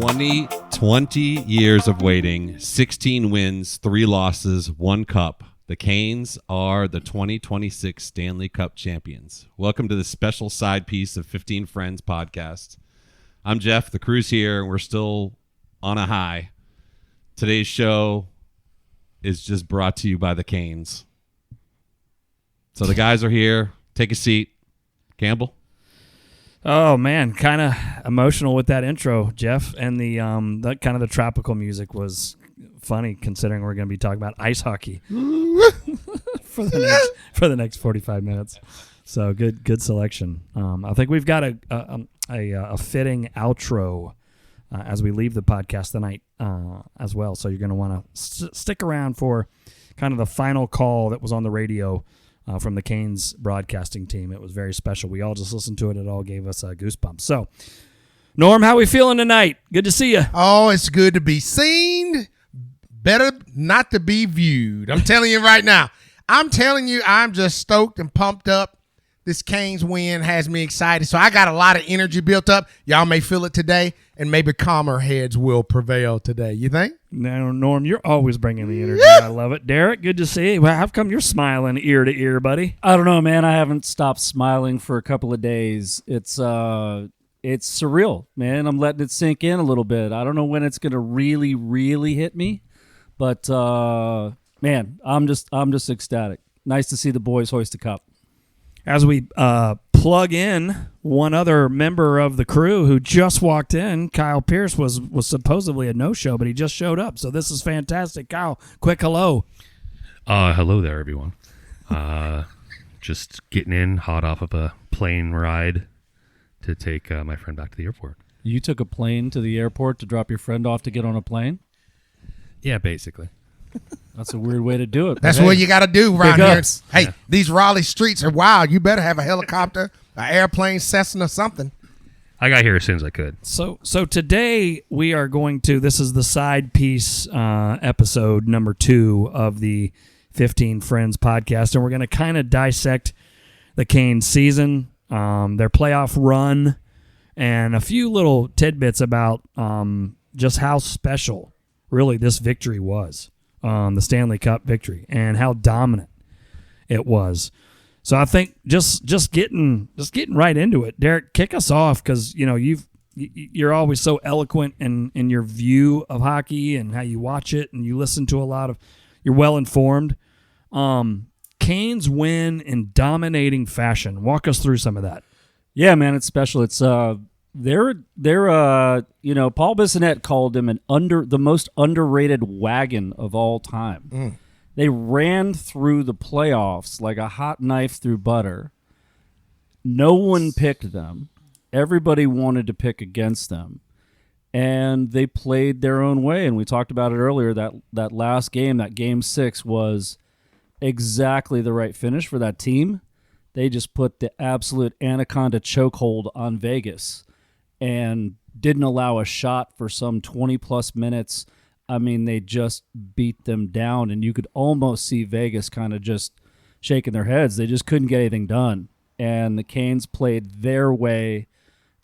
20 years of waiting, 16 wins, 3 losses, 1 cup. The Canes are the 2026 Stanley Cup Champions. Welcome to this special side piece of 15 Friends podcast. I'm Jeff. The crew's here, and we're still on a high. Today's show is just brought to you by the Canes. So the guys are here. Take a seat. Campbell? Oh man, kind of emotional with that intro, Jeff, and the kind of the tropical music was funny considering we're going to be talking about ice hockey for the next 45 minutes. So good selection. I think we've got a fitting outro as we leave the podcast tonight as well. So you're going to want to stick around for kind of the final call that was on the radio. From the Canes broadcasting team. It was very special. We all just listened to it. It all gave us goosebumps. So, Norm, how we feeling tonight? Good to see you. Oh, it's good to be seen. Better not to be viewed. I'm telling you right now. I'm just stoked and pumped up. This Canes win has me excited. So I got a lot of energy built up. Y'all may feel it today, and maybe calmer heads will prevail today. You think? No, Norm, you're always bringing the energy. I love it. Derek, good to see you. Well, how come you're smiling ear to ear, buddy? I don't know, man. I haven't stopped smiling for a couple of days. It's surreal, man. I'm letting it sink in a little bit. I don't know when it's going to really, really hit me, but man, I'm just ecstatic. Nice to see the boys hoist a cup. As we plug in one other member of the crew who just walked in, Kyle Pierce was supposedly a no-show, but he just showed up. So this is fantastic. Kyle, quick hello. Hello there, everyone. Just getting in, hot off of a plane ride to take my friend back to the airport. You took a plane to the airport to drop your friend off to get on a plane? Yeah, basically. That's a weird way to do it. That's what you got to do around here. Hey, Yeah. These Raleigh streets are wild. You better have a helicopter, an airplane, Cessna, something. I got here as soon as I could. So today we are going to, this is the side piece episode number 2 of the 15 Friends podcast, and we're going to kind of dissect the Canes season, their playoff run, and a few little tidbits about just how special really this victory was. The Stanley Cup victory and how dominant it was. So I think just getting right into it. Derek, kick us off because you're always so eloquent in your view of hockey and how you watch it and you listen to a lot of. You're well informed. Canes win in dominating fashion. Walk us through some of that. Yeah, man, it's special. It's Paul Bissonnette called him the most underrated wagon of all time. They ran through the playoffs like a hot knife through butter. No one picked them. Everybody wanted to pick against them. And they played their own way. And we talked about it earlier, that last game, that game 6 was exactly the right finish for that team. They just put the absolute anaconda chokehold on Vegas and didn't allow a shot for some 20-plus minutes. I mean, they just beat them down, and you could almost see Vegas kind of just shaking their heads. They just couldn't get anything done, and the Canes played their way,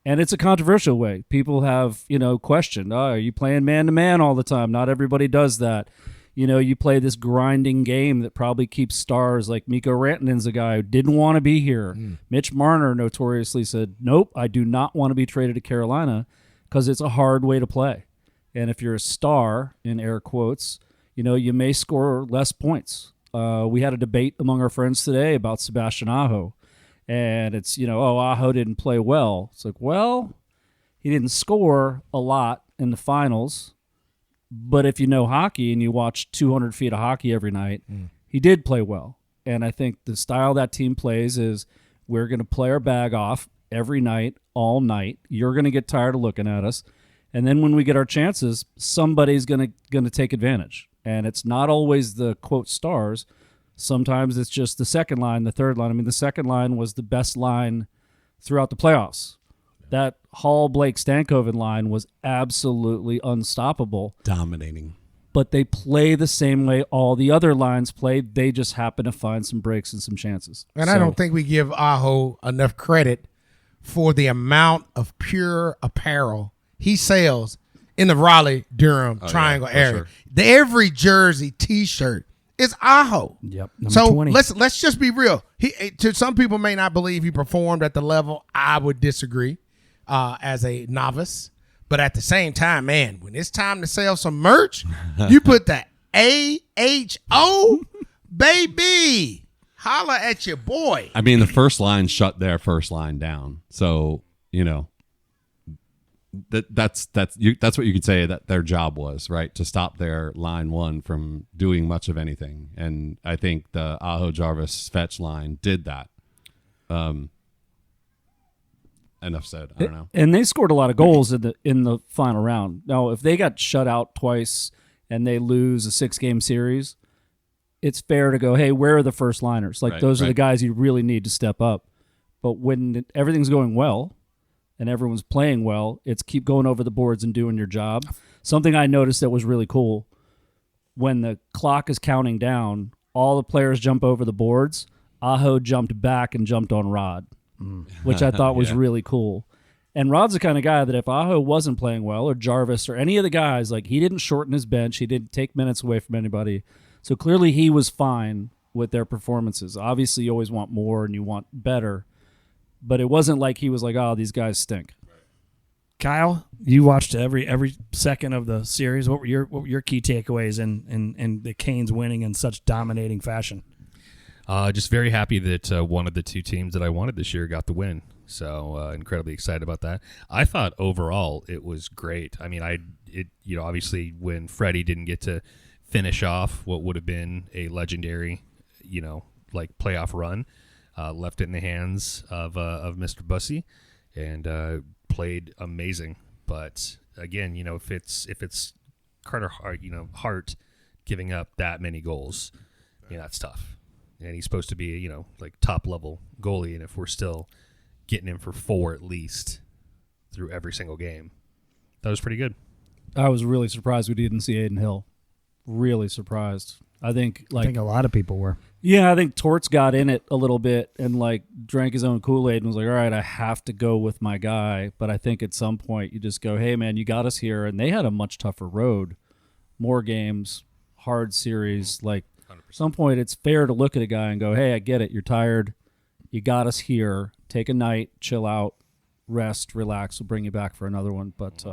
and it's a controversial way. People have, questioned, are you playing man-to-man all the time? Not everybody does that. You play this grinding game that probably keeps stars like Mikko Rantanen's a guy who didn't want to be here. Mitch Marner notoriously said, nope, I do not want to be traded to Carolina because it's a hard way to play. And if you're a star, in air quotes, you may score less points. We had a debate among our friends today about Sebastian Aho. And it's, Aho didn't play well. It's like, well, he didn't score a lot in the finals. But if you know hockey and you watch 200 feet of hockey every night, he did play well. And I think the style that team plays is we're going to play our bag off every night, all night. You're going to get tired of looking at us. And then when we get our chances, somebody's going to take advantage. And it's not always the, quote, stars. Sometimes it's just the second line, the third line. I mean, the second line was the best line throughout the playoffs. That Hall, Blake, Stankoven line was absolutely unstoppable. Dominating. But they play the same way all the other lines play. They just happen to find some breaks and some chances. And I don't think we give Aho enough credit for the amount of pure apparel he sells in the Raleigh-Durham Oh, triangle yeah, area. sure. Every jersey T-shirt is Aho. Yep. Number So 20. let's just be real. To some people may not believe he performed at the level. I would disagree as a novice. But at the same time, man, when it's time to sell some merch, you put the AHO, baby. Holla at your boy. I mean, the first line shut their first line down. So, that's what you could say that their job was, right? To stop their line one from doing much of anything. And I think the Aho Jarvis fetch line did that. Enough said. I don't know. And they scored a lot of goals in the final round. Now, if they got shut out twice and they lose a 6-game series, it's fair to go, hey, where are the first liners? Like, those are the guys you really need to step up. But when everything's going well and everyone's playing well, it's keep going over the boards and doing your job. Something I noticed that was really cool, when the clock is counting down, all the players jump over the boards. Aho jumped back and jumped on Rod, which I thought was really cool. And Rod's the kind of guy that if Aho wasn't playing well, or Jarvis or any of the guys, like, he didn't shorten his bench. He didn't take minutes away from anybody. So clearly he was fine with their performances. Obviously you always want more and you want better, but it wasn't like he was like, oh, these guys stink. Kyle, you watched every second of the series. What were your key takeaways in the Canes winning in such dominating fashion? Just very happy that one of the two teams that I wanted this year got the win. So incredibly excited about that. I thought overall it was great. I mean, obviously when Freddie didn't get to finish off what would have been a legendary, playoff run, left it in the hands of Mr. Bussi, and played amazing. But again, if it's Carter Hart giving up that many goals, that's tough. And he's supposed to be top level goalie, and if we're still getting him for 4 at least through every single game, that was pretty good. I was really surprised we didn't see Aiden Hill. Really surprised. I think a lot of people were. Yeah, I think Torts got in it a little bit and drank his own Kool-Aid and was like, all right, I have to go with my guy. But I think at some point you just go, hey, man, you got us here. And they had a much tougher road, more games, hard series. 100%. At some point it's fair to look at a guy and go, hey, I get it. You're tired. You got us here. Take a night, chill out, rest, relax. We'll bring you back for another one. But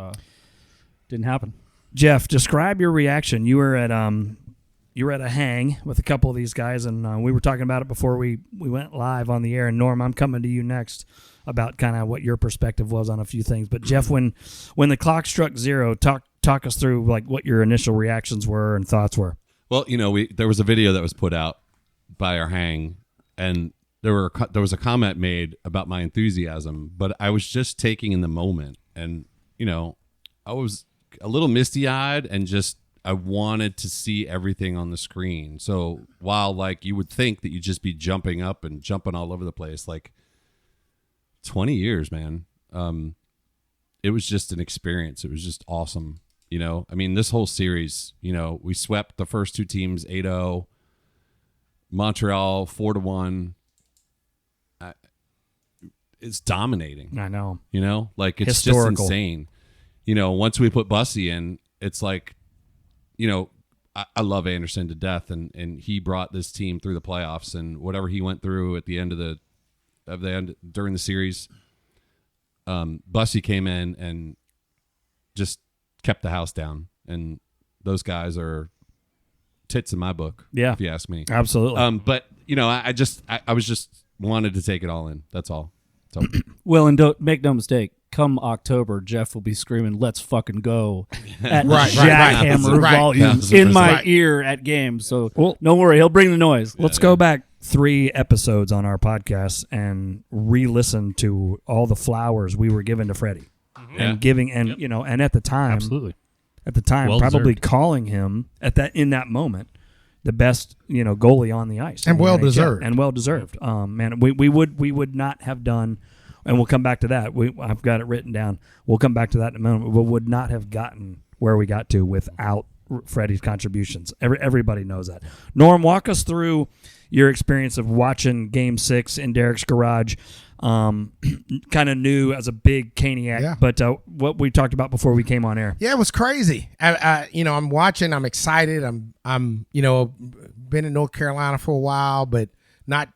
didn't happen. Jeff, describe your reaction. You were at a hang with a couple of these guys, and we were talking about it before we went live on the air. And Norm, I'm coming to you next about kind of what your perspective was on a few things. But Jeff, when the clock struck 0, talk us through what your initial reactions were and thoughts were. Well, there was a video that was put out by our hang, and there was a comment made about my enthusiasm, but I was just taking in the moment, and I was a little misty-eyed and just I wanted to see everything on the screen. So while you would think that you'd just be jumping up and jumping all over the place, 20 years, man. It was just an experience. It was just awesome. I mean, this whole series, we swept the first two teams 8-0, Montreal 4-1. It's dominating. I know. It's Historical. just insane. Once we put Bussi in, it's I love Anderson to death, and he brought this team through the playoffs, and whatever he went through at the end during the series, Bussi came in and just kept the house down, and those guys are tits in my book. Yeah, if you ask me. Absolutely. But I was just wanted to take it all in. That's all. So. Well, and don't make no mistake. Come October, Jeff will be screaming, "Let's fucking go!" at jackhammer volume in my ear at games. So don't worry, he'll bring the noise. Let's go back 3 episodes on our podcast and re-listen to all the flowers we were giving to Freddie, and giving, and and at the time, absolutely, well probably calling him in that moment the best goalie on the ice, and well deserved, Man, we would not have done. And we'll come back to that. I've got it written down. We'll come back to that in a moment. We would not have gotten where we got to without Freddie's contributions. Everybody knows that. Norm, walk us through your experience of watching Game 6 in Derek's garage. kind of new as a big Caniac. Yeah. But what we talked about before we came on air. Yeah, it was crazy. I'm watching. I'm excited. I'm been in North Carolina for a while, but not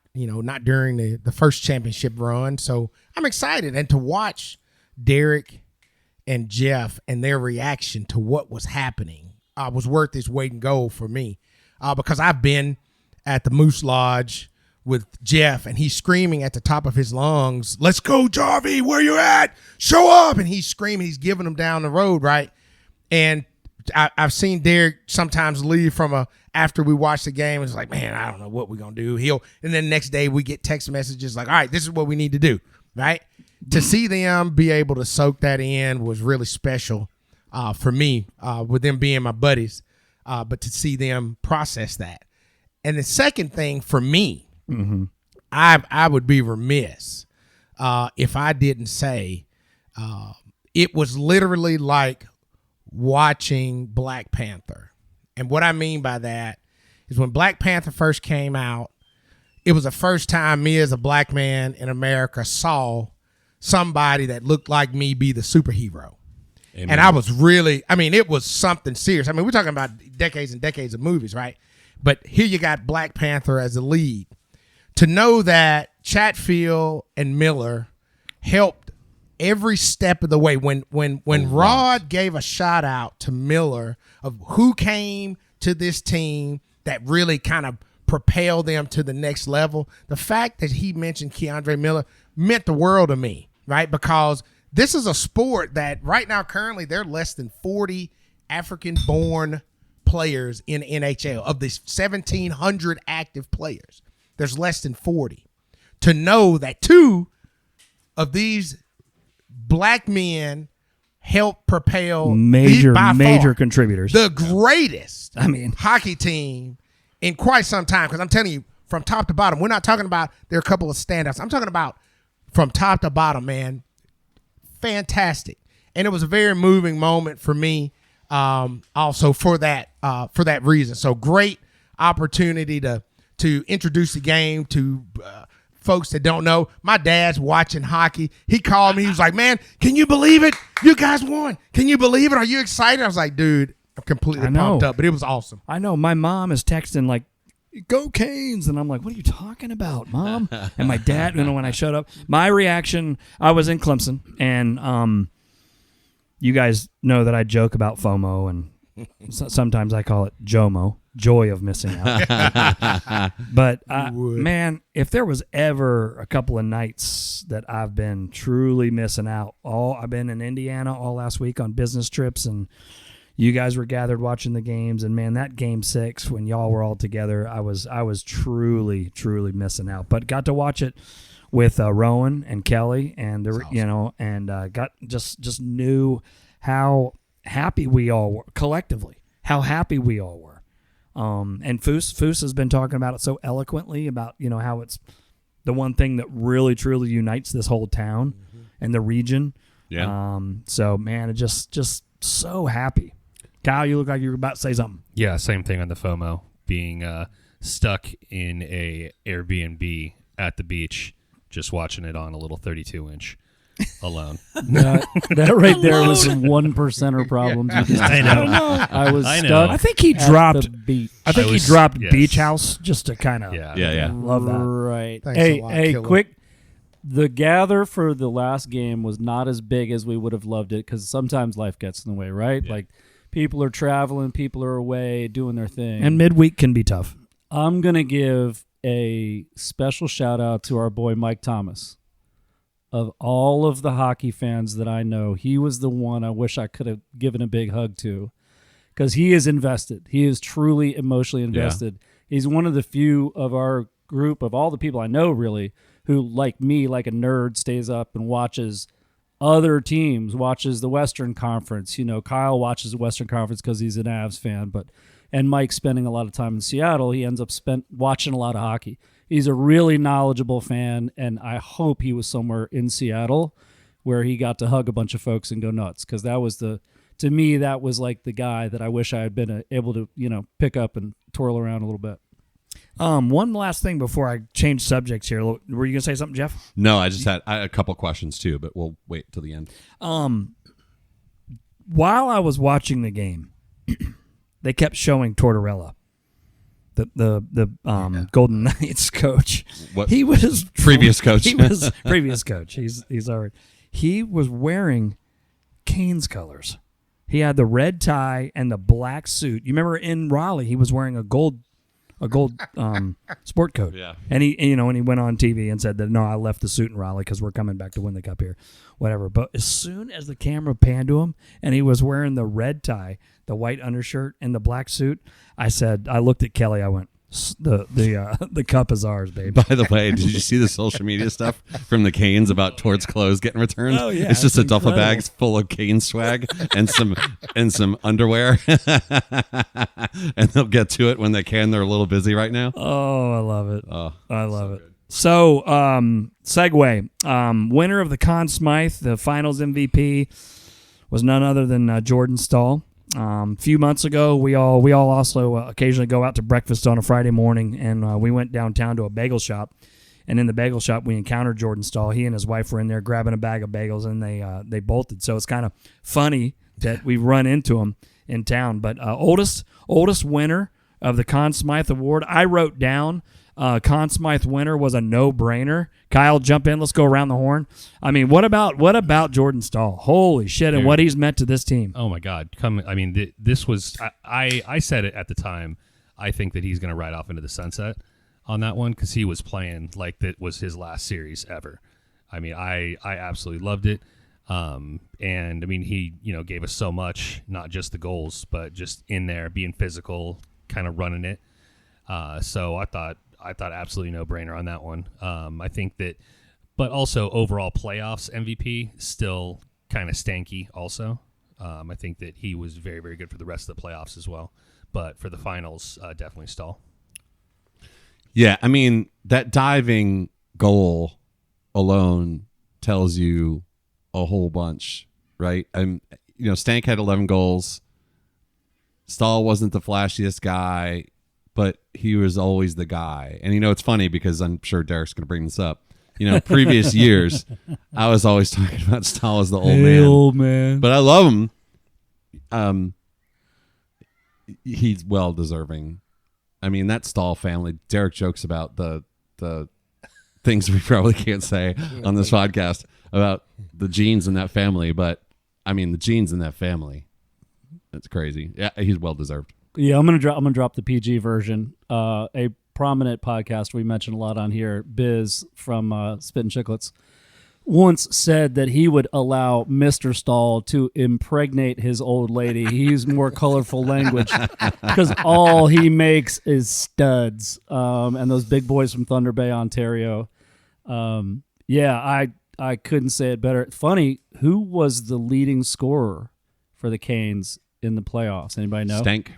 during the first championship run. So I'm excited, and to watch Derek and Jeff and their reaction to what was happening was worth its weight in gold for me, because I've been at the Moose Lodge with Jeff, and he's screaming at the top of his lungs, "Let's go, Jarvie, where you at? Show up!" And he's screaming, he's giving them down the road, right? And I've seen Derek sometimes leave from after we watch the game, and it's like, man, I don't know what we're gonna do. And then the next day we get text messages like, all right, this is what we need to do, right? To see them be able to soak that in was really special for me, with them being my buddies, but to see them process that. And the second thing for me, I would be remiss if I didn't say it was literally like watching Black Panther. And what I mean by that is when Black Panther first came out, it was the first time me as a black man in America saw somebody that looked like me be the superhero. Amen. And I was really, it was something serious. We're talking about decades and decades of movies, right? But here you got Black Panther as the lead. To know that Chatfield and Miller helped every step of the way. When Rod gave a shout out to Miller of who came to this team that really kind of propelled them to the next level, the fact that he mentioned Keandre Miller meant the world to me, right? Because this is a sport that right now currently there are less than 40 African-born players in NHL. Of the 1,700 active players, there's less than 40. To know that two of these black men help propel major far, contributors, the greatest hockey team in quite some time. Because I'm telling you, from top to bottom, we're not talking about there are a couple of standouts. I'm talking about from top to bottom, man. Fantastic. And it was a very moving moment for me, also for that reason. So great opportunity to introduce the game to folks that don't know. My dad's watching hockey. He called me. He was like, man, can you believe it? You guys won. Can you believe it? Are you excited? I was like, dude, I'm completely pumped up, but it was awesome. I know. My mom is texting like, go Canes. And I'm like, what are you talking about, Mom? And my dad, when I showed up, my reaction, I was in Clemson, and you guys know that I joke about FOMO, and sometimes I call it JOMO, joy of missing out. But man, if there was ever a couple of nights that I've been truly missing out, I've been in Indiana all last week on business trips, and you guys were gathered watching the games, and man, that game 6 when y'all were all together, I was truly missing out. But got to watch it with Rowan and Kelly, and got just knew how happy we all were collectively. How happy we all were. And Foose has been talking about it so eloquently about how it's the one thing that really truly unites this whole town and the region. Yeah. So man, it just so happy. Kyle, you look like you were about to say something. Yeah, same thing on the FOMO. Being stuck in a Airbnb at the beach, just watching it on a little 32-inch alone. That right there was some 1%er problems. I know. I was I know. stuck. I think he at dropped. the beach. I think he dropped Beach House just to kind of. Yeah. Love that. Right. Thanks a lot, Hey, Killer. quick. The gather for the last game was not as big as we would have loved it, because sometimes life gets in the way, right? Yeah. Like people are traveling, people are away doing their thing. And midweek can be tough. I'm going to give a special shout out to our boy Mike Thomas. Of all of the hockey fans that I know, he was the one I wish I could have given a big hug to, because he is invested. He is truly emotionally invested. Yeah. He's one of the few of our group, of all the people I know really, who, like me, like a nerd, stays up and watches other teams, watches the Western Conference. Kyle watches the Western Conference because he's an Avs fan, and Mike's spending a lot of time in Seattle. He ends up watching a lot of hockey. He's a really knowledgeable fan, and I hope he was somewhere in Seattle where he got to hug a bunch of folks and go nuts, because that was to me, that was like the guy that I wish I had been able to, pick up and twirl around a little bit. One last thing before I change subjects here. Were you gonna say something, Jeff? No, I had a couple questions too, but we'll wait till the end. While I was watching the game, they kept showing Tortorella, the Golden Knights coach. What? He was Previous coach. He was previous coach. He's already. He was wearing Canes colors. He had the red tie and the black suit. You remember in Raleigh, he was wearing a gold sport coat. Yeah. And he went on TV and said that, no, I left the suit in Raleigh because we're coming back to win the cup here, whatever. But as soon as the camera panned to him and he was wearing the red tie, the white undershirt, and the black suit, I looked at Kelly. I went, the cup is ours, baby. By the way, did you see the social media stuff from the Canes about Tort's clothes getting returned? Oh, yeah, it's just a it's duffel incredible. bags full of Cane swag and some underwear, and they'll get to it when they can. They're a little busy right now. Oh, I love it. Oh, I love so it. good. So, segue. Winner of the Conn Smythe, the finals MVP, was none other than Jordan Staal. A few months ago, we all also occasionally go out to breakfast on a Friday morning, and we went downtown to a bagel shop. And in the bagel shop, we encountered Jordan Staal. He and his wife were in there grabbing a bag of bagels, and they bolted. So it's kind of funny that we run into him in town. But oldest winner of the Conn Smythe Award, I wrote down. Conn Smythe winner was a no-brainer. Kyle, jump in. Let's go around the horn. I mean, what about Jordan Staal? Holy shit, and what he's meant to this team. Oh my God! This was I said it at the time. I think that he's going to ride off into the sunset on that one because he was playing like that was his last series ever. I mean, I absolutely loved it. And I mean, he gave us so much, not just the goals, but just in there being physical, kind of running it. So I thought absolutely no brainer on that one. I think that, but also overall playoffs MVP still kind of stanky. Also, I think that he was very, very good for the rest of the playoffs as well. But for the finals, definitely Staal. Yeah, I mean that diving goal alone tells you a whole bunch, right? Stank had 11 goals. Staal wasn't the flashiest guy, but he was always the guy. And it's funny because I'm sure Derek's going to bring this up. Previous years, I was always talking about Staal as the old man. Old man. But I love him. He's well deserving. I mean, that Staal family. Derek jokes about the things we probably can't say on this podcast about the genes in that family. But I mean, the genes in that family. It's crazy. Yeah, he's well deserved. Yeah, I'm gonna drop the PG version. A prominent podcast we mentioned a lot on here, Biz from Spittin' Chicklets, once said that he would allow Mr. Staal to impregnate his old lady. He used more colorful language because all he makes is studs. And those big boys from Thunder Bay, Ontario. I couldn't say it better. Funny, who was the leading scorer for the Canes in the playoffs? Anybody know? Stank.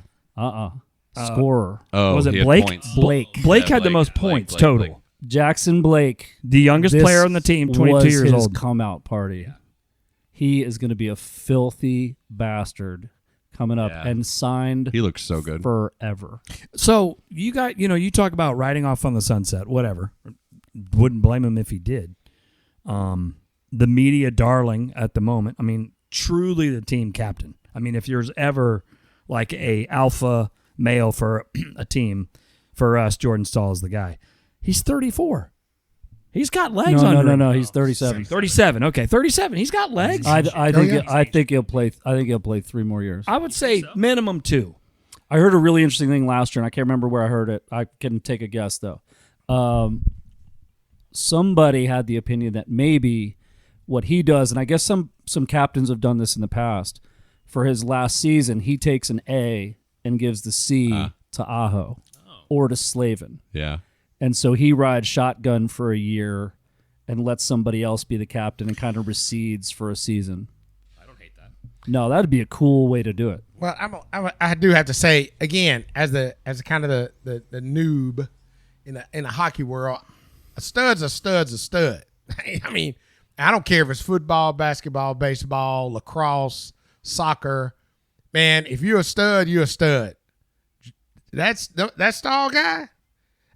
Scorer. Oh, Was it he had Blake? points. Blake. Blake Yeah, had the most Blake, points Blake, total. Blake. Jackson Blake. The youngest This player on the team, 22 was years his old. come out party. He is going to be a filthy bastard coming up Yeah. and signed He looks so good. forever. So you talk about riding off on the sunset, whatever. Wouldn't blame him if he did. The media darling at the moment. I mean, truly the team captain. I mean, if there's ever like a alpha male for a team, for us, Jordan Staal is the guy. He's 34. He's got legs under him. No. He's 37. 37. Okay, 37. He's got legs. I think he'll play 3 more years. I would say minimum 2. I heard a really interesting thing last year, and I can't remember where I heard it. I can take a guess though. Somebody had the opinion that maybe what he does, and I guess some captains have done this in the past. For his last season, he takes an A and gives the C to Aho or to Slavin. Yeah. And so he rides shotgun for a year and lets somebody else be the captain and kind of recedes for a season. I don't hate that. No, that'd be a cool way to do it. Well, I do have to say again, as kind of the noob in the hockey world, a stud's a stud. I mean, I don't care if it's football, basketball, baseball, lacrosse, soccer. Man, if you're a stud, you're a stud. That's Staal guy.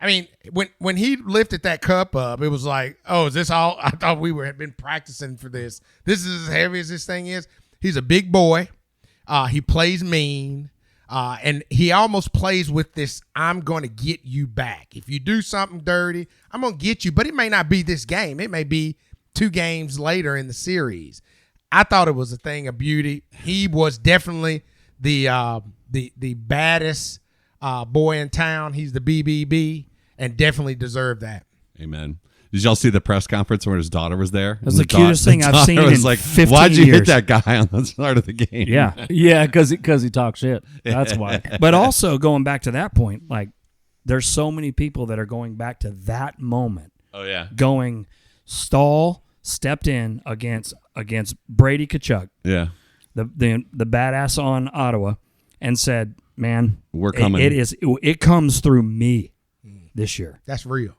I mean, when he lifted that cup up, it was like, oh, is this all? I thought we had been practicing for this. This is as heavy as this thing is. He's a big boy. He plays mean. And he almost plays with this, I'm going to get you back. If you do something dirty, I'm going to get you. But it may not be this game. It may be 2 games later in the series. I thought it was a thing of beauty. He was definitely the baddest boy in town. He's the BBB and definitely deserved that. Amen. Did y'all see the press conference where his daughter was there? That's the cutest thing I've seen in 15 why'd you years. hit that guy on the start of the game? Yeah. Yeah, because he talks shit. That's why. But also going back to that point, like there's so many people that are going back to that moment. Oh, yeah. Going, Staal stepped in against Brady Tkachuk, Yeah. the badass on Ottawa, and said, "Man, We're coming." It comes through me this year." That's real.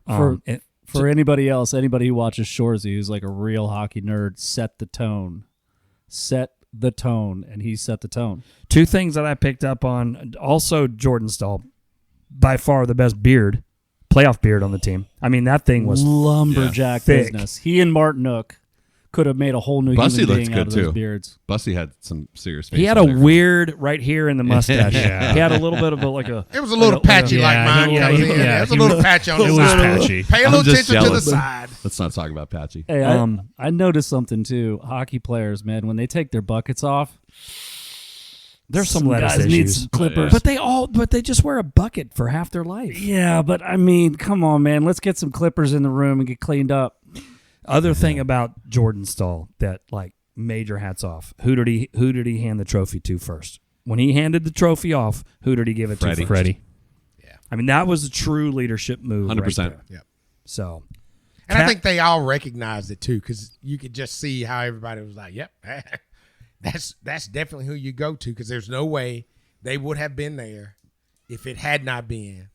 For anybody else, anybody who watches Shoresy, who's like a real hockey nerd, set the tone. Set the tone, and he set the tone. 2 things that I picked up on. Also, Jordan Staal, by far the best playoff beard on the team. I mean, that thing was Lumberjack thick. business. He and Martinook could have made a whole new Bussi human looks being out good, of those too. beards. Bussi had some serious face. He had on a there. weird right here in the mustache. Yeah. He had a little bit of It was a little patchy like mine comes in. It was a little patchy on the It was side. patchy. Pay a I'm little just attention to the jealous. side. Let's not talk about Patchy. Hey, Um, I noticed something too. Hockey players, man, when they take their buckets off, There's some lettuce guys need issues. some clippers. But they just wear a bucket for half their life. Yeah, but I mean, come on, man. Let's get some clippers in the room and get cleaned up. Other thing about Jordan Staal that like major hats off. Who did he hand the trophy to first? When he handed the trophy off, who did he give it to first? Freddie. I mean, that was a true leadership move. 100%. Right there. Yep. So, And I think they all recognized it too, because you could just see how everybody was like, "Yep, that's definitely who you go to." Because there's no way they would have been there if it had not been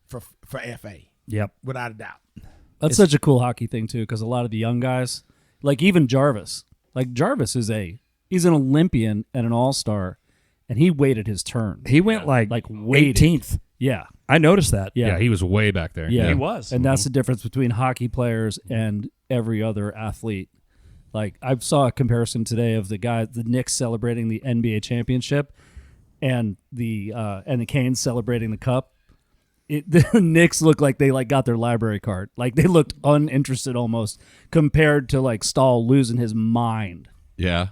for FA, yep. without a doubt. That's such a cool hockey thing too, because a lot of the young guys, like even Jarvis, he's an Olympian and an all-star, and he waited his turn. He went like waited. 18th. Yeah, I noticed that. Yeah, he was way back there. yeah, He was. and that's the difference between hockey players and every other athlete. Like I saw a comparison today of the Knicks celebrating the NBA championship, and the Canes celebrating the cup. The Knicks looked like they got their library card. Like they looked uninterested almost compared to like Staal losing his mind. Yeah.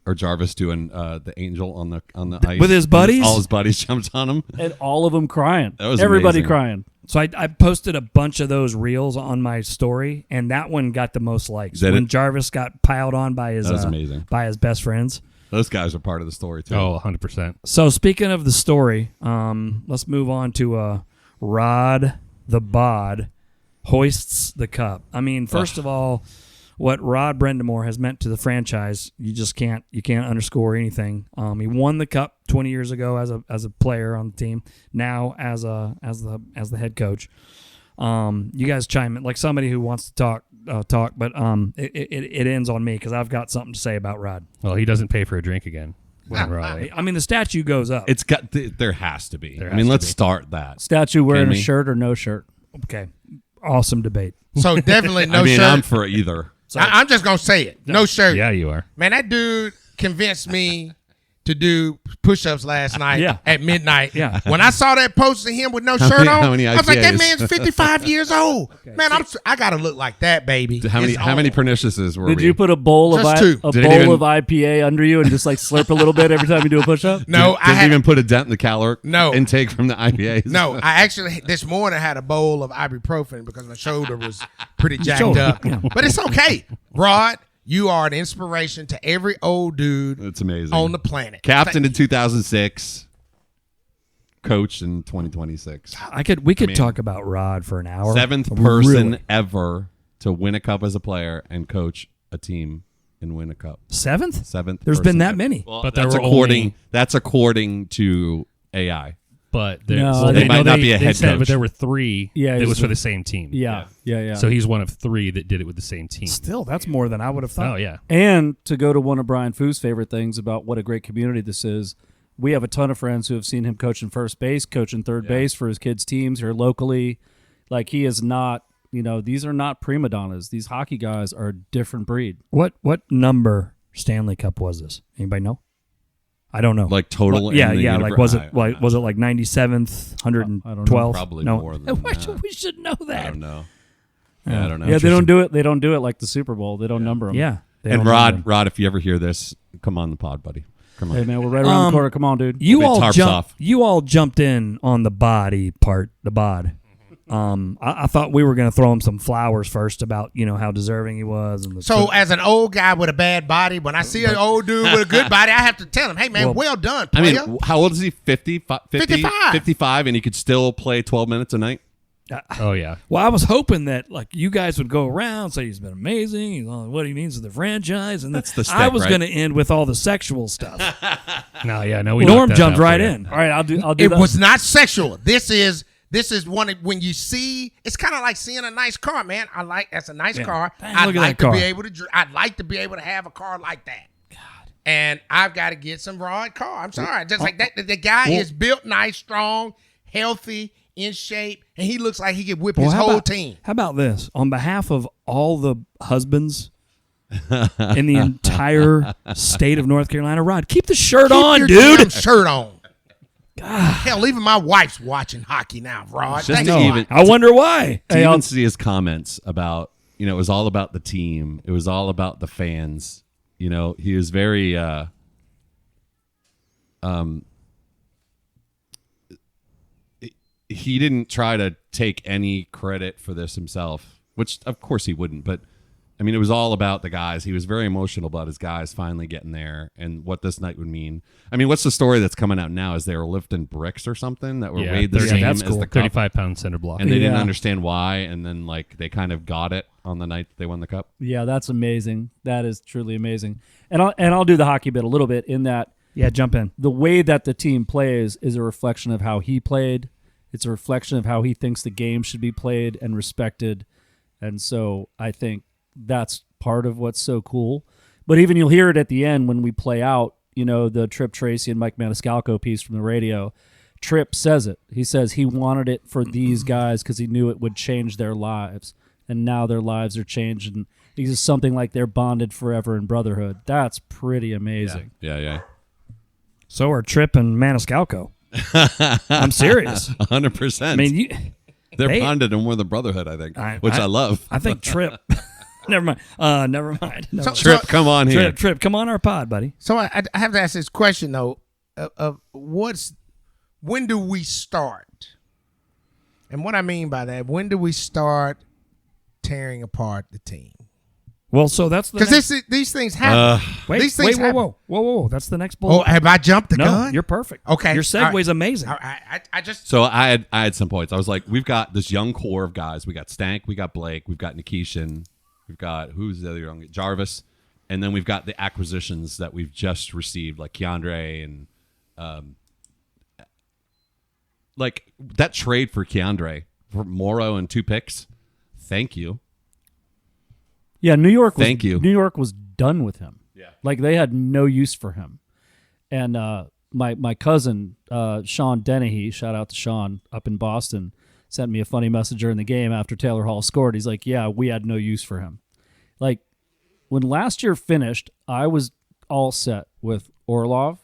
Or Jarvis doing the angel on the ice With his buddies? All his buddies jumped on him. And all of them crying. That was Everybody amazing. crying. So I posted a bunch of those reels on my story, and that one got the most likes. Did When it? Jarvis got piled on by his That was amazing. by his best friends. Those guys are part of the story too. Oh, 100%. So speaking of the story, let's move on to Rod the Bod hoists the cup. I mean, first of all, what Rod Brendamore has meant to the franchise, you can't underscore anything. He won the cup 20 years ago as a player on the team. Now as the head coach. You guys chime in like somebody who wants to talk, but it ends on me because I've got something to say about Rod. Well, he doesn't pay for a drink again. When we're all I mean, the statue goes up. It's got there has to be. There I mean, has to let's be. start that. Statue wearing Kidding a me? shirt or no shirt. Okay, awesome debate. So definitely no I mean, shirt. I'm for either. I'm just gonna say it. No shirt. Yeah, you are. Man, that dude convinced me to do push-ups last night Yeah. at midnight. Yeah. When I saw that post of him with no How shirt many- on, how many I was like, that IPAs? man's 55 years old. Man, I gotta look like that, baby. How many It's how many on. perniciouses were Did we? you put a bowl Just two. of Did it even- IPA under you and just like slurp a little bit every time you do a push-up? No, I Didn't had even put a dent in the caloric No. intake from the IPAs. no. I actually this morning had a bowl of ibuprofen because my shoulder was pretty jacked shoulder, up. yeah. But it's okay, Rod. You are an inspiration to every old dude It's amazing. on the planet. Captain in 2006, coach in 2026. We could talk about Rod for an hour. Seventh person Really? ever to win a cup as a player and coach a team and win a cup. Seventh? Seventh. There's person been that ever. many. Well, But there that's were according to AI. But No, they might not be a head said, coach. But there were 3 Yeah, that it was was for the- the same team. Yeah. So he's one of 3 that did it with the same team. Still, that's more than I would have thought. Oh, yeah. And to go to one of Brian Foo's favorite things about what a great community this is, we have a ton of friends who have seen him coaching first base, coaching third base for his kids' teams here locally. Like he is not. These are not prima donnas. These hockey guys are a different breed. What number Stanley Cup was this? Anybody know? I don't know. Like total? Yeah. in the Like was it like 97th, 112? Probably more than that. We should know that. I don't know. Yeah, I don't know. Yeah, they don't do it. They don't do it like the Super Bowl. They don't number them. Yeah. And Rod, if you ever hear this, come on the pod, buddy. Come on. Hey man, we're right around the corner. Come on, dude. You tarps off. all jumped in on the body part, the bod. I thought we were going to throw him some flowers first about how deserving he was. So as an old guy with a bad body, when I see an old dude with a good body, I have to tell him, hey man, well done, I player. mean, how old is he? 55? 55, and he could still play 12 minutes a night? Oh yeah. Well, I was hoping that like you guys would go around, say he's been amazing, he's on what he means to the franchise, and that's the stick, I was right? going to end with all the sexual stuff. No, Norm knocked that jumped out right for you. in. All right, I'll do. It that. was not sexual. This is one when you see. It's kind of like seeing a nice car, man. That's a nice car. Dang, look at that car. I'd like to be able to have a car like that. God. And I've got to get some raw car. I'm sorry, just like that. The guy is built nice, strong, healthy, in shape, and he looks like he could whip his whole team. How about this? On behalf of all the husbands in the entire state of North Carolina, Rod, keep the shirt on, your dude. Damn shirt on. Hell, even my wife's watching hockey now, Rod. Just Thank to you. even- I wonder why. To even see his comments about, it was all about the team. It was all about the fans. He was very, he didn't try to take any credit for this himself, which of course he wouldn't. But I mean, it was all about the guys. He was very emotional about his guys finally getting there and what this night would mean. I mean, what's the story that's coming out now? Is they were lifting bricks or something that were weighed the same as the cup? 35-pound center block. And they didn't understand why, and then they kind of got it on the night they won the cup. Yeah, that's amazing. That is truly amazing. And I'll do the hockey bit a little bit in that. Yeah, jump in. The way that the team plays is a reflection of how he played. It's a reflection of how he thinks the game should be played and respected. And so I think that's part of what's so cool. But even you'll hear it at the end when we play out, the Tripp Tracy and Mike Maniscalco piece from the radio. Tripp says it. He says he wanted it for these guys because he knew it would change their lives. And now their lives are changed. And it's just something like they're bonded forever in brotherhood. That's pretty amazing. Yeah. So are Tripp and Maniscalco. I'm serious. 100%. I mean, they're bonded and we're the brotherhood, I think, which I love. I think Tripp. Never mind. Tripp, come on here. Tripp, come on our pod, buddy. So I have to ask this question though: of when do we start? And what I mean by that, when do we start tearing apart the team? Well, so that's the because these things happen. Whoa! That's the next bullet. Oh, have I jumped the gun? You're perfect. Okay, your segue's amazing. I just so I had some points. I was like, we've got this young core of guys. We got Stank, we got Blake, we've got Nikishin, we've got who's the other young Jarvis, and then we've got the acquisitions that we've just received, like Keandre and like that trade for Keandre for Morrow and 2 picks. Thank you. Yeah, New York was done with him. Yeah. Like they had no use for him. And my cousin, Sean Dennehy, shout out to Sean up in Boston, sent me a funny message during the game after Taylor Hall scored. He's like, yeah, we had no use for him. Like when last year finished, I was all set with Orlov.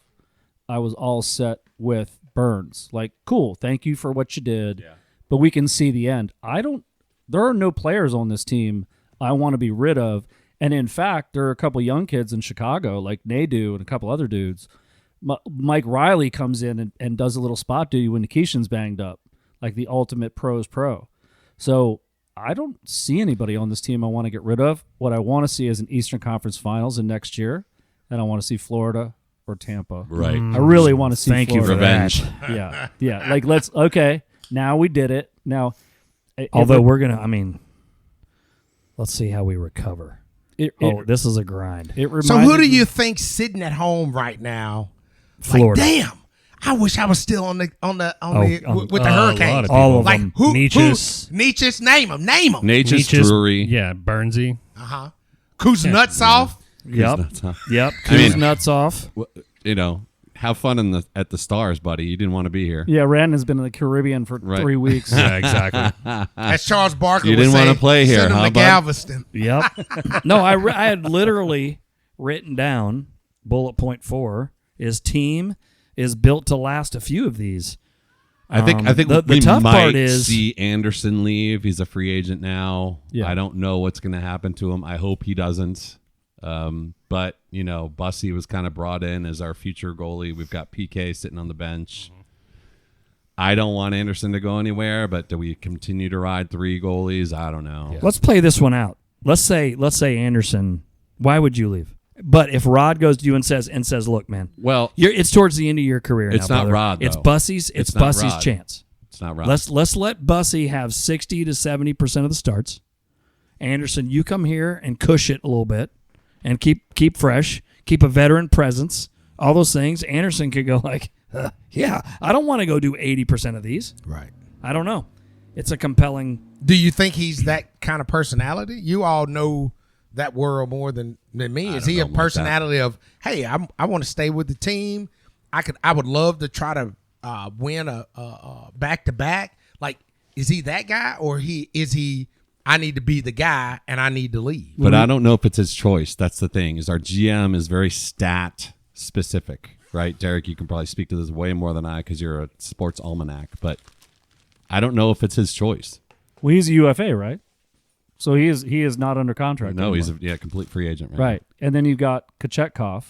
I was all set with Burns. Like, cool, thank you for what you did. Yeah. But we can see the end. There are no players on this team I want to be rid of. And in fact, there are a couple young kids in Chicago, like Nadu and a couple other dudes. Mike Riley comes in and does a little spot duty when Nikishin's banged up, like the ultimate pros pro. So I don't see anybody on this team I want to get rid of. What I want to see is an Eastern Conference Finals in next year, and I want to see Florida or Tampa. Right. I really want to see Thank Florida. you for Revenge. that. Yeah. Like okay, now we did it. Now, although let's see how we recover. This is a grind. So who do you think sitting at home right now? Florida. Like, damn, I wish I was still with the Hurricanes. All of like them. who? Nietzsche's. Name them. Nature's Drury. Yeah, Burnsy. Kuznetsov. Yep. I mean, Nuts off. have fun at the Stars, buddy. You didn't want to be here. Yeah, Randon's been in the Caribbean for 3 weeks. Yeah, exactly. As Charles Barkley You would didn't say, want to play here, send him huh, to bud? Galveston. Yep. No, I had literally written down bullet point 4 is team is built to last a few of these. I think the we tough might part is see Anderson leave. He's a free agent now. Yeah. I don't know what's going to happen to him. I hope he doesn't. But Bussi was kind of brought in as our future goalie. We've got PK sitting on the bench. I don't want Anderson to go anywhere, but do we continue to ride 3 goalies? I don't know. Yeah. let's play this one out. Let's say Anderson. Why would you leave? But if Rod goes to you and says, look, man, Well, it's towards the end of your career. It's now, not brother. Rod, It's though. Bussi's. It's not Bussi's Rod. chance. it's not right. Let's let Bussi have 60 to 70% of the starts. Anderson, you come here and cush it a little bit, and keep fresh, keep a veteran presence, all those things. Anderson could go like, yeah, I don't want to go do 80% of these. Right. I don't know. It's a compelling. Do you think he's that kind of personality? You all know that world more than me. Is he a personality of, hey, I want to stay with the team. I would love to try to win a back-to-back. Like, is he that guy, or is he I need to be the guy and I need to leave? But I don't know if it's his choice. That's the thing. Is our GM is very stat specific, right? Derek, you can probably speak to this way more than I because you're a sports almanac. But I don't know if it's his choice. Well, he's a UFA, right? So he is not under contract. No, anymore. he's a complete free agent. right. And then you've got Kochetkov.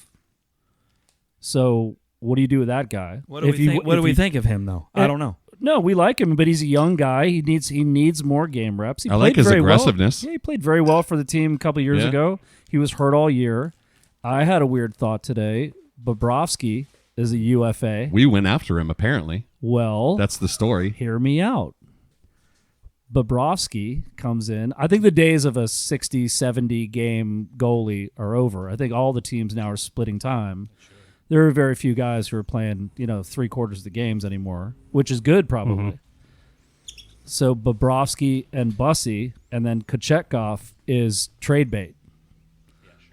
So what do you do with that guy? What do we think of him, though? I don't know. No, we like him, but he's a young guy. He needs more game reps. He I like played his very well. aggressiveness. Yeah, he played very well for the team a couple of years Yeah. ago. He was hurt all year. I had a weird thought today. Bobrovsky is a UFA. We went after him, apparently. Well, That's the story. hear me out. Bobrovsky comes in. I think the days of a 60, 70 game goalie are over. I think all the teams now are splitting time. There are very few guys who are playing, 3/4 of the games anymore, which is good probably. So Bobrovsky and Bussi, and then Kochetkov is trade bait.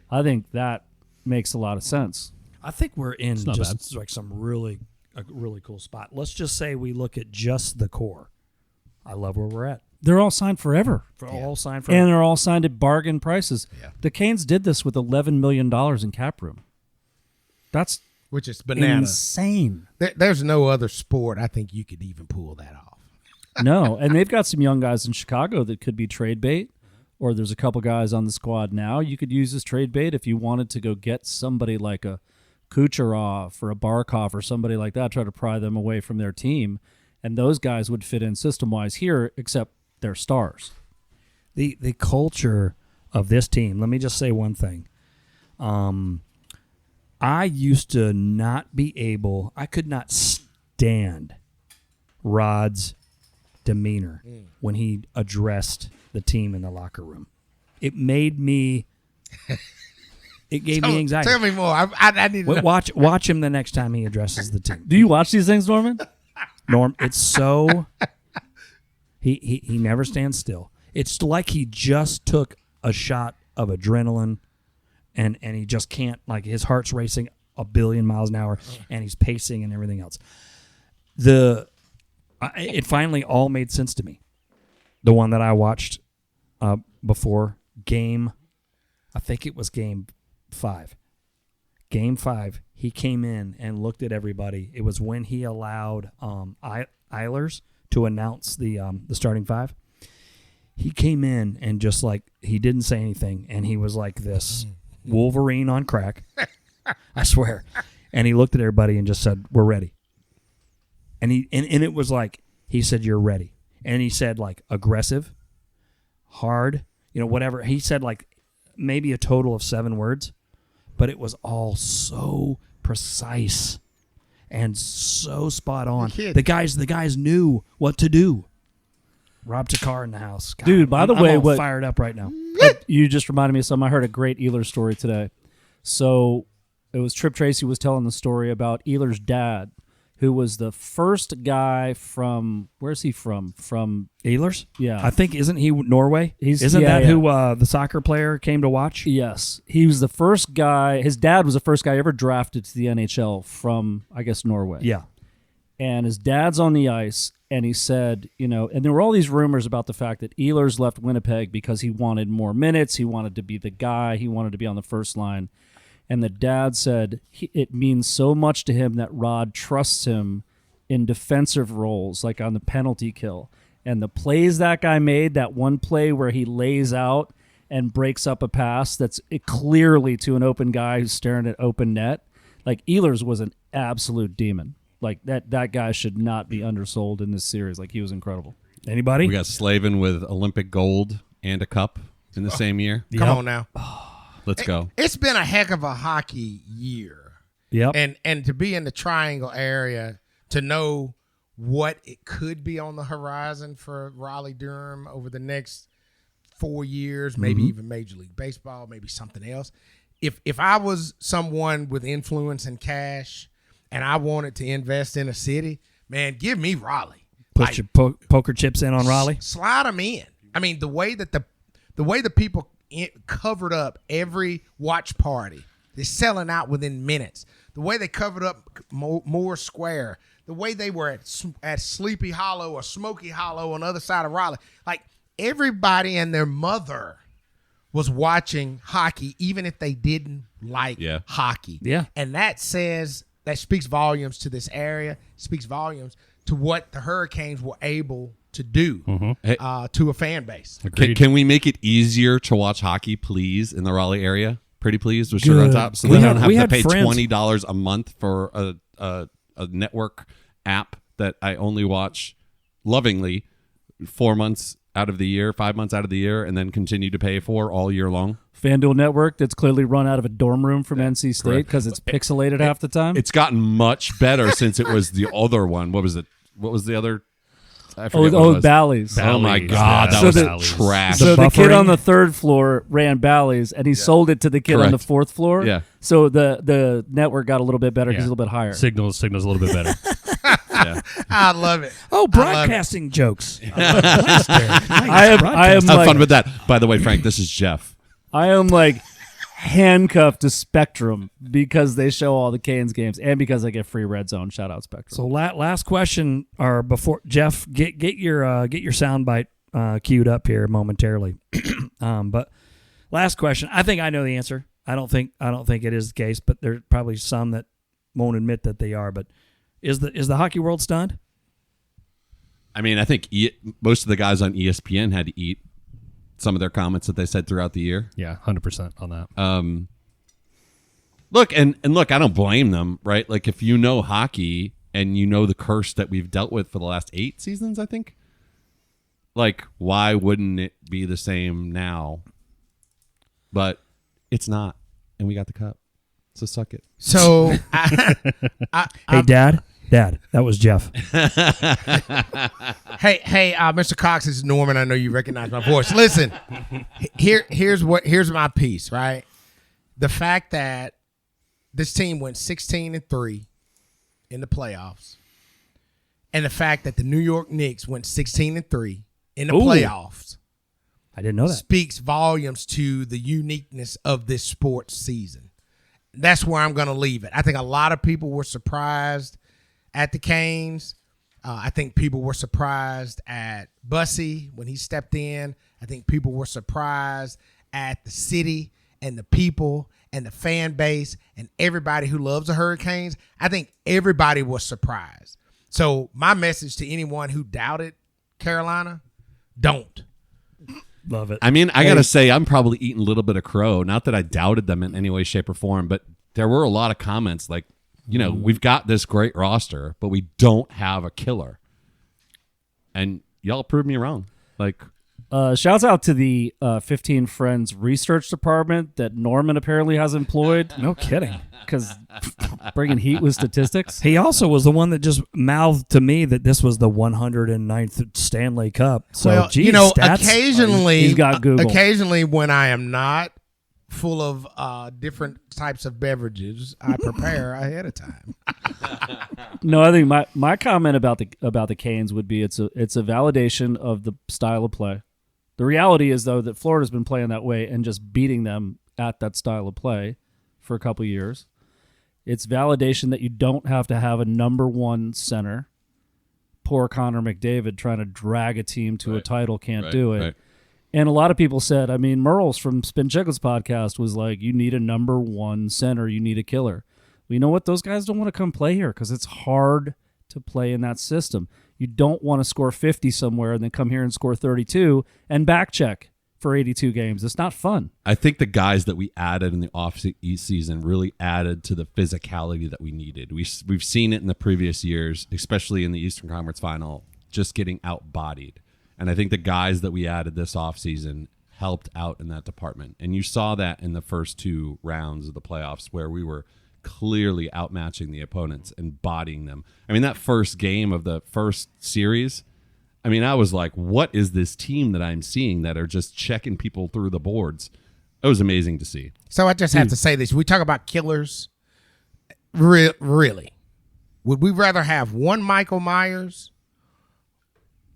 I think that makes a lot of sense. I think we're in not just like a really cool spot. Let's just say we look at just the core. I love where we're at. They're all signed forever. All signed for And they're all signed at bargain prices. Yeah. The Canes did this with $11 million in cap room. That's Which is bananas. insane. There's no other sport I think you could even pull that off. No, and they've got some young guys in Chicago that could be trade bait, or there's a couple guys on the squad now you could use as trade bait if you wanted to go get somebody like a Kucherov or a Barkov or somebody like that, try to pry them away from their team, and those guys would fit in system-wise here, except they're stars. the culture of this team. Let me just say one thing. I used to not be able. I could not stand Rod's demeanor when he addressed the team in the locker room. It made me. It gave me anxiety. Tell me more. I need to know. Watch him the next time he addresses the team. Do you watch these things, Norman? Norm, it's so. He never stands still. It's like he just took a shot of adrenaline, and he just can't, like, his heart's racing 1 billion miles an hour, and he's pacing and everything else. It finally all made sense to me. The one that I watched before game, I think it was game 5. Game 5, he came in and looked at everybody. It was when he allowed Eilers to announce the starting 5. He came in and just, like, he didn't say anything, and he was like this Wolverine on crack. I swear. And he looked at everybody and just said, "We're ready." And it was like, he said, "You're ready." And he said, like, aggressive, hard, whatever. He said, like, maybe a total of 7 words, but it was all so precise and so spot on. The guys knew what to do. Rob Takar in the house. God, Dude, by the way, I'm all what- fired up right now. You just reminded me of something. I heard a great Ehlers story today. So it was Trip Tracy was telling the story about Ehlers' dad. who was the first guy from, where's he from? From, Ehlers? yeah. I think, isn't he Norway? Isn't that who the soccer player came to watch? Yes. He was the first guy, his dad was the first guy ever drafted to the NHL from, I guess, Norway. Yeah. And his dad's on the ice, and he said, and there were all these rumors about the fact that Ehlers left Winnipeg because he wanted more minutes, he wanted to be the guy, he wanted to be on the first line. And the dad said it means so much to him that Rod trusts him in defensive roles, like on the penalty kill. And the plays that guy made, that one play where he lays out and breaks up a pass that's clearly to an open guy who's staring at open net, like Ehlers was an absolute demon. Like that guy should not be undersold in this series. Like he was incredible. Anybody? We got Slavin with Olympic gold and a cup in the same year. Come on now. Let's go. It's been a heck of a hockey year. Yep. And to be in the Triangle area, to know what it could be on the horizon for Raleigh-Durham over the next 4 years, maybe even Major League Baseball, maybe something else. If I was someone with influence and cash and I wanted to invest in a city, man, give me Raleigh. Put your poker chips in on Raleigh. Slide them in. I mean, the way the people covered up every watch party, they're selling out within minutes. The way they covered up Moore Square, the way they were at Sleepy Hollow or Smoky Hollow on the other side of Raleigh, like everybody and their mother was watching hockey, even if they didn't like hockey. Yeah, and that speaks volumes to this area. Speaks volumes to what the Hurricanes were able to do to a fan base. Can we make it easier to watch hockey, please, in the Raleigh area? Pretty please, with Sugar on Top, so they don't have to pay $20 a month for a network app that I only watch lovingly 4 months out of the year, 5 months out of the year, and then continue to pay for all year long. FanDuel Network that's clearly run out of a dorm room from NC State because it's pixelated half the time. It's gotten much better since it was the other one. What was it? What was the other? I forget what it was. Bally's. Oh my God, that was trash. So the kid on the third floor ran Bally's, and he sold it to the kid on the fourth floor. Yeah. So the network got a little bit better because it's a little bit higher. Signals a little bit better. Yeah. I love it. Oh, broadcasting jokes. I am Have like, fun with that. By the way, Frank, this is Jeff. I am like handcuffed to Spectrum because they show all the Canes games and because I get free Red Zone. Shout out Spectrum. So last question, or before Jeff, get your soundbite queued up here momentarily. But last question, I think I know the answer. I don't think it is the case, but there's probably some that won't admit that they are. But is the hockey world stunned? I mean, I think most of the guys on ESPN had to eat some of their comments that they said throughout the year. Yeah, 100% on that. Look, I don't blame them, right? Like, if you know hockey and you know the curse that we've dealt with for the last 8 seasons, I think, like, why wouldn't it be the same now? But it's not, and we got the cup, so suck it. So, hey, Dad, that was Jeff. Hey, Mr. Cox, this is Norman. I know you recognize my voice. Listen, here's my piece, right? The fact that this team went 16-3 in the playoffs, and the fact that the New York Knicks went 16-3 in the playoffs, I didn't know that, speaks volumes to the uniqueness of this sports season. That's where I'm going to leave it. I think a lot of people were surprised at the Canes. I think people were surprised at Bussi when he stepped in. I think people were surprised at the city and the people and the fan base and everybody who loves the Hurricanes. I think everybody was surprised. So my message to anyone who doubted Carolina, don't. Love it. I mean, I got to say, I'm probably eating a little bit of crow. Not that I doubted them in any way, shape, or form, but there were a lot of comments like, we've got this great roster, but we don't have a killer. And y'all proved me wrong. Like, shouts out to the 15 Friends research department that Norman apparently has employed. No kidding. Because bringing heat with statistics. He also was the one that just mouthed to me that this was the 109th Stanley Cup. So, well, geez, occasionally, he's got Google. Occasionally when I am not full of different types of beverages. I prepare ahead of time. No, I think my comment about the Canes would be it's a validation of the style of play. The reality is, though, that Florida's been playing that way and just beating them at that style of play for a couple years. It's validation that you don't have to have a number one center. Poor Connor McDavid trying to drag a team to a title can't do it. Right. And a lot of people said, I mean, Merle's from Spin Chicklets podcast was like, you need a number one center. You need a killer. Well, you know what? Those guys don't want to come play here because it's hard to play in that system. You don't want to score 50 somewhere and then come here and score 32 and back check for 82 games. It's not fun. I think the guys that we added in the off-season really added to the physicality that we needed. We've seen it in the previous years, especially in the Eastern Conference Final, just getting out-bodied. And I think the guys that we added this offseason helped out in that department. And you saw that in the first two rounds of the playoffs where we were clearly outmatching the opponents and bodying them. I mean, that first game of the first series, I mean, I was like, what is this team that I'm seeing that are just checking people through the boards? It was amazing to see. So I just have to say this. We talk about killers. Really, would we rather have one Michael Myers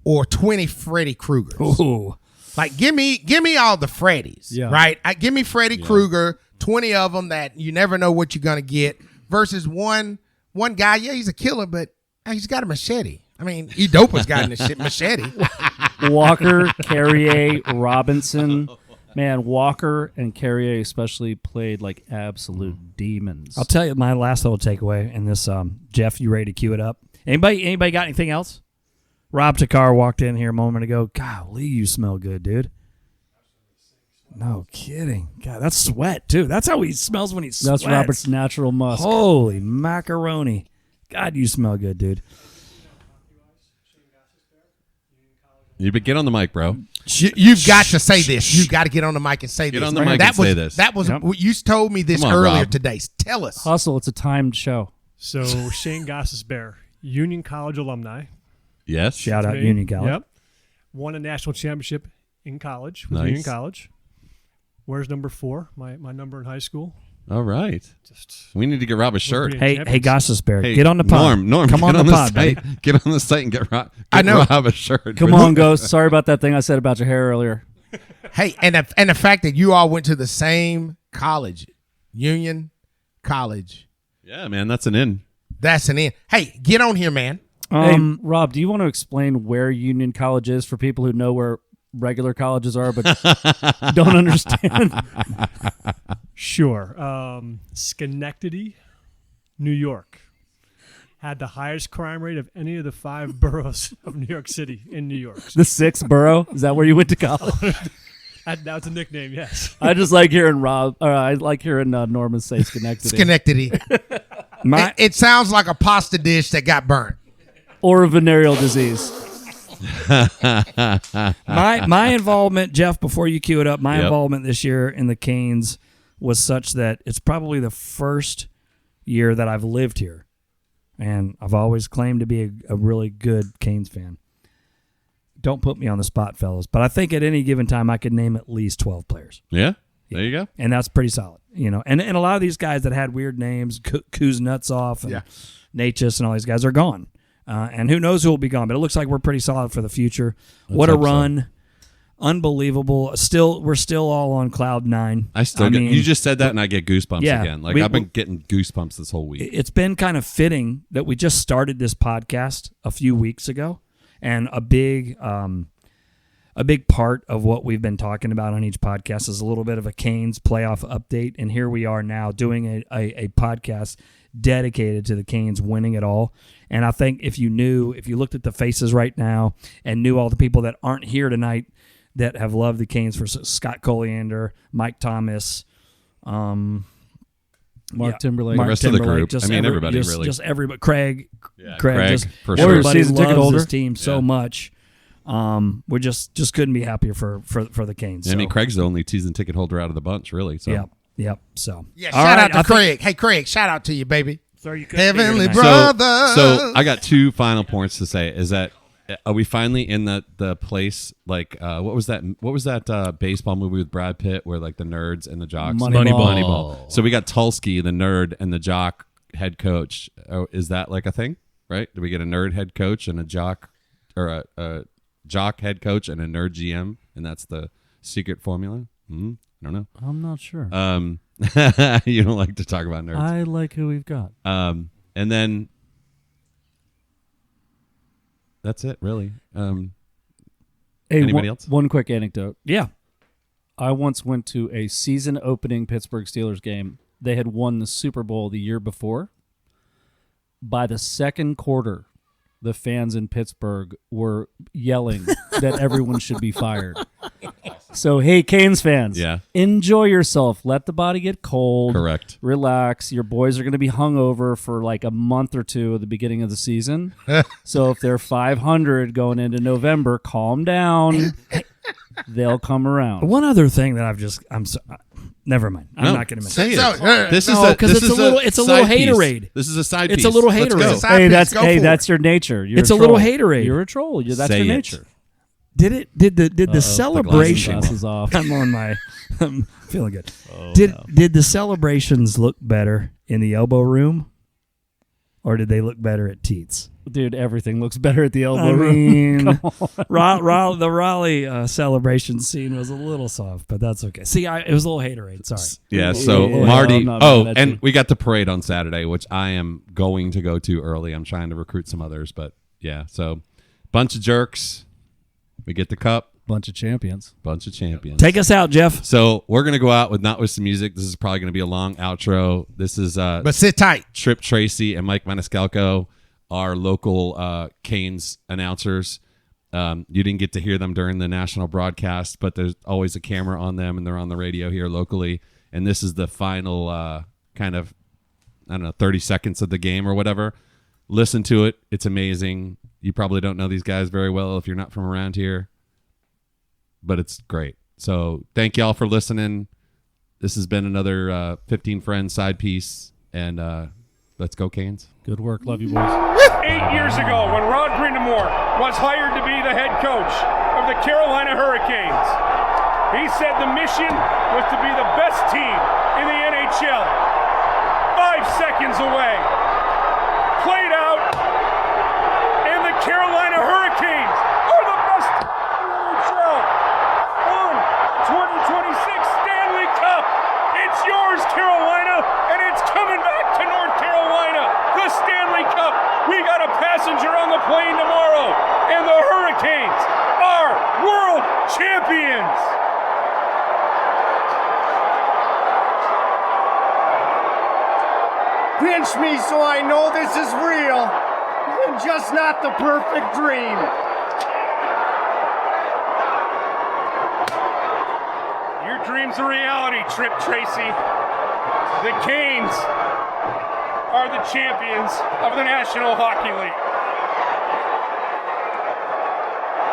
or 20 Freddy Krugers? Ooh. Like, give me all the Freddys, right? Give me Freddy Krueger, 20 of them that you never know what you're going to get, versus one guy, he's a killer, but he's got a machete. I mean, Edopa's got a machete. Walker, Carrier, Robinson. Man, Walker and Carrier especially played like absolute demons. I'll tell you my last little takeaway in this. Jeff, you ready to cue it up? Anybody got anything else? Rob Takar walked in here a moment ago. Golly, you smell good, dude. No kidding. God, that's sweat, too. That's how he smells when he sweats. That's Robert's natural musk. Holy macaroni. God, you smell good, dude. You get on the mic, bro. You've got to say this. You've got to get on the mic and say this. Get on the mic and say this. That was you told me this earlier Rob. today. Tell us. Hustle, it's a timed show. So Shane Gossesbear, Union College alumni. Yes. Shout out Union College. Yep. Won a national championship in college with Nice. Union College. Where's number 4? My number in high school. All right. We need to get Rob a shirt. Hey, Gossesbear, Hey, get on the pod. Norm, come on the pod, site. baby. Get on the site and get Rob a shirt. Come on, Ghost. Sorry about that thing I said about your hair earlier. Hey, and the fact that you all went to the same college, Union College. Yeah, man, that's an in. That's an in. Hey, get on here, man. Hey, Rob, do you want to explain where Union College is for people who know where regular colleges are but don't understand? Sure. Schenectady, New York, had the highest crime rate of any of the 5 boroughs of New York City in New York. The 6th borough? Is that where you went to college? That's a nickname, yes. I just like hearing Norman say Schenectady. Schenectady. It sounds like a pasta dish that got burnt. Or a venereal disease. My involvement, Jeff, before you cue it up, involvement this year in the Canes was such that it's probably the first year that I've lived here. And I've always claimed to be a really good Canes fan. Don't put me on the spot, fellas, but I think at any given time I could name at least 12 players. Yeah, there you go. And that's pretty solid. And a lot of these guys that had weird names, Kuznetsov and Natchez and all these guys are gone. And who knows who will be gone, but it looks like we're pretty solid for the future. What a run. So. Unbelievable. We're still all on cloud 9. You just said that and I get goosebumps again. Like I've been getting goosebumps this whole week. It's been kind of fitting that we just started this podcast a few weeks ago, and a big part of what we've been talking about on each podcast is a little bit of a Canes playoff update, and here we are now doing a podcast dedicated to the Canes winning it all. And I think if you looked at the faces right now and knew all the people that aren't here tonight that have loved the Canes, for Scott Colliander, Mike Thomas, Mark Timberlake, the rest of the group. Everybody really. Just everybody. Craig, just for sure. Everybody Season ticket loves holder. this team so much. We just couldn't be happier for the Canes. I mean, Craig's the only season ticket holder out of the bunch, really. So. Yep. So shout out to Craig. Hey, Craig, shout out to you, baby. Sorry, you Heavenly couldn't brother. So I got 2 final points to say. Is that Are we finally in the place like what was that baseball movie with Brad Pitt where like the nerds and the jocks? Moneyball. So we got Tulski, the nerd, and the jock head coach. Oh, is that like a thing? Right? Do we get a nerd head coach and a jock, or a jock head coach and a nerd GM, and that's the secret formula? I don't know. I'm not sure. You don't like to talk about nerds. I like who we've got. And then that's it, really. Hey, Anybody else? One quick anecdote. Yeah. I once went to a season opening Pittsburgh Steelers game. They had won the Super Bowl the year before. By the second quarter, the fans in Pittsburgh were yelling that everyone should be fired. So, hey, Canes fans, enjoy yourself. Let the body get cold. Correct. Relax. Your boys are going to be hungover for like a month or two at the beginning of the season. So if they're 500 going into November, calm down. They'll come around. One other thing that never mind. I'm not going to mention. Say it. So, This No, is 'cause it's a little side piece. haterade. This is a side It's piece. a little Let's haterade. go. Hey, Go for that's it. your nature. You're It's a a little troll. haterade. You're a troll. That's Say your it. nature. Did the celebration? Glasses off. I'm feeling good. Did the celebrations look better in the elbow room, or did they look better at Teats? Dude, everything looks better at the elbow I room. mean, the Raleigh celebration scene was a little soft, but that's okay. See, it was a little haterade. Sorry. Yeah, so Yeah, Marty. I'm not mad at And you. we got the parade on Saturday, which I am going to go to early. I'm trying to recruit some others, but yeah. So, bunch of jerks. We get the cup. Bunch of champions. Bunch of champions. Take us out, Jeff. So we're gonna go out with not with some music. This is probably gonna be a long outro. This is but sit tight. Trip Tracy and Mike Maniscalco, our local Canes announcers. You didn't get to hear them during the national broadcast, but there's always a camera on them, and they're on the radio here locally. And this is the final kind of, 30 seconds of the game or whatever. Listen to it. It's amazing. You probably don't know these guys very well if you're not from around here, but it's great. So thank y'all for listening. This has been another 15 Friends side piece, and let's go Canes. Good work. Love you, boys. 8 years ago, when Rod Brindamore was hired to be the head coach of the Carolina Hurricanes, he said the mission was to be the best team in the NHL. 5 seconds away. Played out, and the Carolina Hurricanes are the best team in the NHL. Won 2026 Stanley Cup. It's yours, Carolina, and it's coming back to North Carolina. The Stanley Cup. We got a passenger on the plane tomorrow, and the Hurricanes are world champions. Pinch me so I know this is real, and just not the perfect dream. Your dream's a reality, Trip Tracy. The Canes are the champions of the National Hockey League.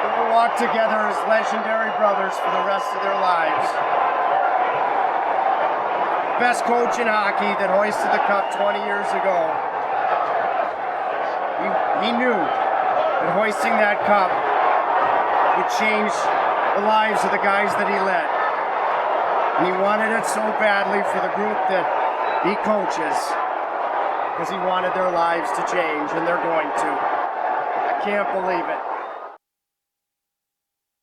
They will walk together as legendary brothers for the rest of their lives. Best coach in hockey that hoisted the cup 20 years ago. He knew that hoisting that cup would change the lives of the guys that he led. And he wanted it so badly for the group that he coaches, because he wanted their lives to change, and they're going to. I can't believe it.